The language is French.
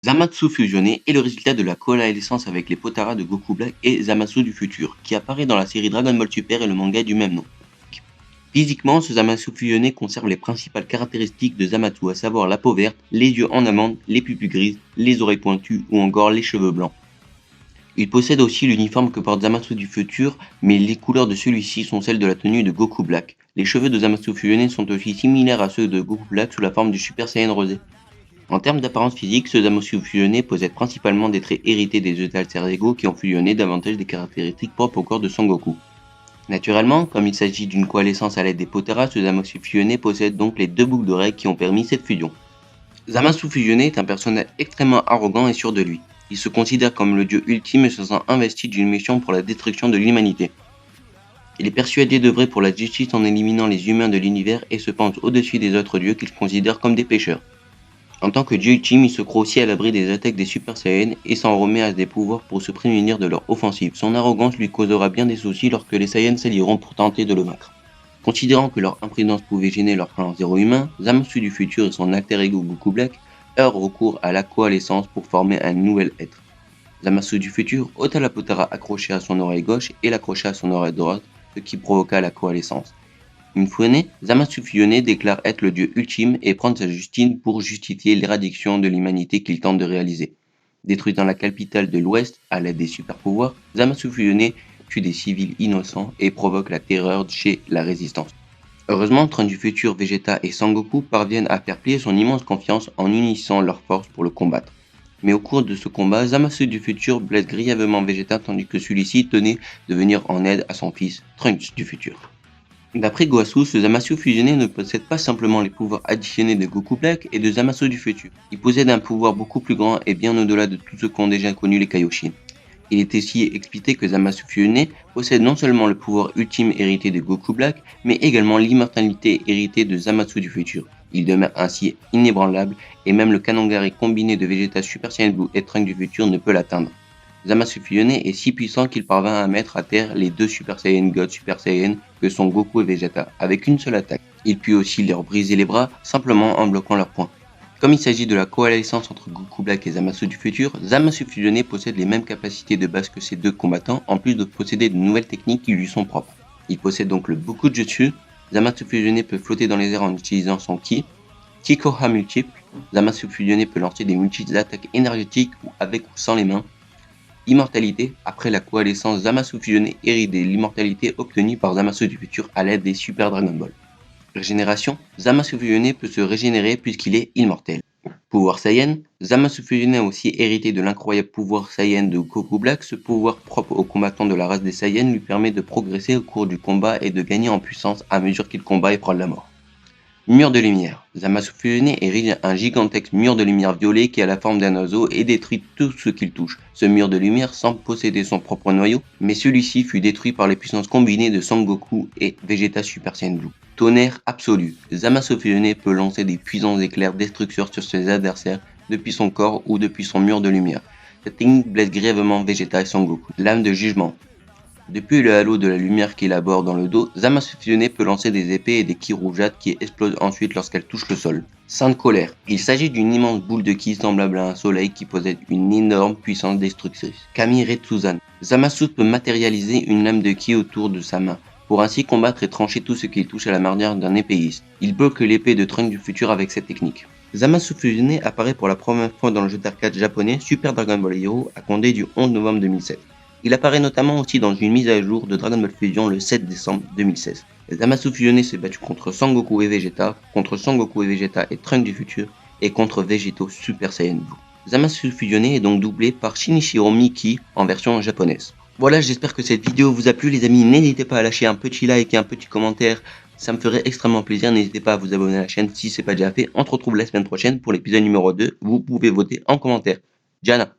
Zamasu fusionné est le résultat de la coalescence avec les Potara de Goku Black et Zamasu du futur, qui apparaît dans la série Dragon Ball Super et le manga du même nom. Physiquement, ce Zamasu fusionné conserve les principales caractéristiques de Zamasu, à savoir la peau verte, les yeux en amande, les pupilles grises, les oreilles pointues ou encore les cheveux blancs. Il possède aussi l'uniforme que porte Zamasu du futur, mais les couleurs de celui-ci sont celles de la tenue de Goku Black. Les cheveux de Zamasu fusionné sont aussi similaires à ceux de Goku Black sous la forme du Super Saiyan rosé. En termes d'apparence physique, ce Zamasu fusionné possède principalement des traits hérités des œufs d'Alter Ego qui ont fusionné davantage des caractéristiques propres au corps de Son Goku. Naturellement, comme il s'agit d'une coalescence à l'aide des Potara, ce Zamasu fusionné possède donc les deux boucles d'oreilles qui ont permis cette fusion. Zamasu fusionné est un personnage extrêmement arrogant et sûr de lui. Il se considère comme le dieu ultime et se sent investi d'une mission pour la destruction de l'humanité. Il est persuadé d'œuvrer pour la justice en éliminant les humains de l'univers et se pense au-dessus des autres dieux qu'il considère comme des pécheurs. En tant que dieu ultime, il se croit aussi à l'abri des attaques des Super Saiyans et s'en remet à des pouvoirs pour se prémunir de leur offensive. Son arrogance lui causera bien des soucis lorsque les Saiyans s'allieront pour tenter de le vaincre. Considérant que leur imprudence pouvait gêner leur plan zéro humain, Zamasu du futur et son alter ego Goku Black eurent recours à la coalescence pour former un nouvel être. Zamasu du futur ôta la Potara accrochée à son oreille gauche et l'accrocha à son oreille droite, ce qui provoqua la coalescence. Une fois né, Zamasu fusionné déclare être le dieu ultime et prendre sa justine pour justifier l'éradication de l'humanité qu'il tente de réaliser. Détruisant la capitale de l'Ouest à l'aide des super pouvoirs, Zamasu fusionné tue des civils innocents et provoque la terreur chez la résistance. Heureusement, Trunks du futur, Vegeta et Sangoku parviennent à faire plier son immense confiance en unissant leurs forces pour le combattre. Mais au cours de ce combat, Zamasu du futur blesse grièvement Vegeta tandis que celui-ci tenait de venir en aide à son fils, Trunks du futur. D'après Goasu, ce Zamasu fusionné ne possède pas simplement les pouvoirs additionnés de Goku Black et de Zamasu du futur. Il possède un pouvoir beaucoup plus grand et bien au-delà de tout ce qu'ont déjà connu les Kaioshin. Il est ici expliqué que Zamasu fusionné possède non seulement le pouvoir ultime hérité de Goku Black, mais également l'immortalité héritée de Zamasu du futur. Il demeure ainsi inébranlable et même le Kanongari combiné de Vegeta Super Saiyan Blue et Trunks du futur ne peut l'atteindre. Zamasu fusionné est si puissant qu'il parvint à mettre à terre les deux Super Saiyan God Super Saiyan que sont Goku et Vegeta, avec une seule attaque. Il put aussi leur briser les bras simplement en bloquant leurs poings. Comme il s'agit de la coalescence entre Goku Black et Zamasu du futur, Zamasu fusionné possède les mêmes capacités de base que ces deux combattants, en plus de posséder de nouvelles techniques qui lui sont propres. Il possède donc le Bukujutsu. Zamasu fusionné peut flotter dans les airs en utilisant son Ki, Kikoha multiple. Zamasu fusionné peut lancer des multiples attaques énergétiques avec ou sans les mains. Immortalité, après la coalescence, Zamasu fusionné hérite de l'immortalité obtenue par Zamasu du futur à l'aide des Super Dragon Ball. Régénération, Zamasu fusionné peut se régénérer puisqu'il est immortel. Pouvoir Saiyan, Zamasu fusionné a aussi hérité de l'incroyable pouvoir Saiyan de Goku Black. Ce pouvoir propre aux combattants de la race des Saiyans lui permet de progresser au cours du combat et de gagner en puissance à mesure qu'il combat et prend la mort. Mur de lumière. Zamasu fusionné érige un gigantesque mur de lumière violet qui a la forme d'un oiseau et détruit tout ce qu'il touche. Ce mur de lumière semble posséder son propre noyau, mais celui-ci fut détruit par les puissances combinées de Son Goku et Vegeta Super Saiyan Blue. Tonnerre absolu. Zamasu fusionné peut lancer des puissants éclairs destructeurs sur ses adversaires depuis son corps ou depuis son mur de lumière. Cette technique blesse grièvement Vegeta et Son Goku. Lame de jugement. Depuis le halo de la lumière qu'il aborde dans le dos, Zamasu fusionné peut lancer des épées et des ki rougeâtres qui explosent ensuite lorsqu'elles touchent le sol. Sainte colère. Il s'agit d'une immense boule de ki semblable à un soleil qui possède une énorme puissance destructrice. Kami Retsuzan. Zamasu peut matérialiser une lame de ki autour de sa main, pour ainsi combattre et trancher tout ce qu'il touche à la manière d'un épéiste. Il bloque l'épée de Trunks du futur avec cette technique. Zamasu fusionné apparaît pour la première fois dans le jeu d'arcade japonais Super Dragon Ball Hero à compter du 11 novembre 2007. Il apparaît notamment aussi dans une mise à jour de Dragon Ball Fusion le 7 décembre 2016. Zamasu fusionné s'est battu contre Sangoku et Vegeta, et Trunks du futur, et contre Vegeto Super Saiyan Blue. Zamasu fusionné est donc doublé par Shinichiro Miki en version japonaise. Voilà, j'espère que cette vidéo vous a plu les amis, n'hésitez pas à lâcher un petit like et un petit commentaire, ça me ferait extrêmement plaisir, n'hésitez pas à vous abonner à la chaîne si ce n'est pas déjà fait. On se retrouve la semaine prochaine pour l'épisode numéro 2, vous pouvez voter en commentaire. Jana.